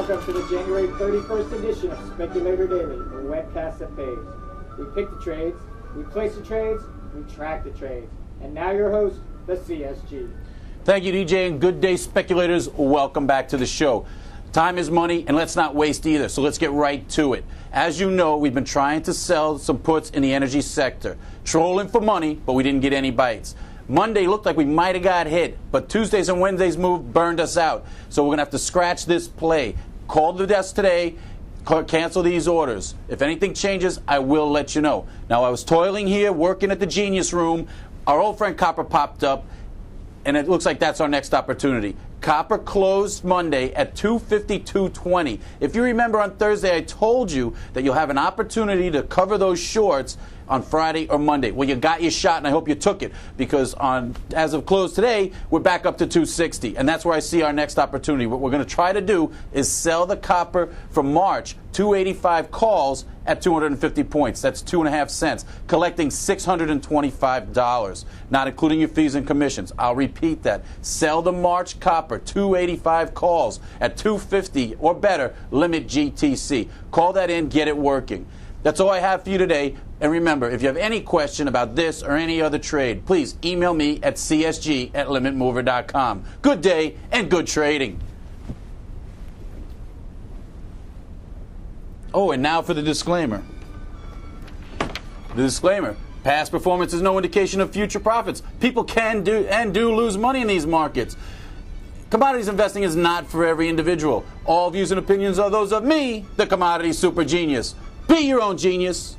Welcome to the January 31st edition of Speculator Daily, the webcast that pays. We pick the trades, we place the trades, we track the trades. And now your host, the CSG. Thank you, DJ, and good day, speculators. Welcome back to the show. Time is money, and let's not waste either, so let's get right to it. As you know, we've been trying to sell some puts in the energy sector. Trolling for money, but we didn't get any bites. Monday looked like we might have got hit, but Tuesdays and Wednesdays move burned us out. So we're going to have to scratch this play. Call the desk today, cancel these orders. If anything changes, I will let you know. Now, I was toiling here, working at the Genius Room. Our old friend Copper popped up, and it looks like that's our next opportunity. Copper closed Monday at 252.20. If you remember on Thursday, I told you that you'll have an opportunity to cover those shorts on Friday or Monday. Well, you got your shot, and I hope you took it, because as of close today, we're back up to 260, and that's where I see our next opportunity. What we're going to try to do is sell the copper from March, 285 calls at 250 points. That's 2.5 cents, collecting $625, not including your fees and commissions. I'll repeat that. Sell the March copper, 285 calls at 250 or better, limit GTC. Call that in, get it working. That's all I have for you today. And remember, if you have any question about this or any other trade, please email me at csg@limitmover.com. Good day and good trading. Oh, and now for the disclaimer. The disclaimer. Past performance is no indication of future profits. People can do and do lose money in these markets. Commodities investing is not for every individual. All views and opinions are those of me, the commodity super genius. Be your own genius.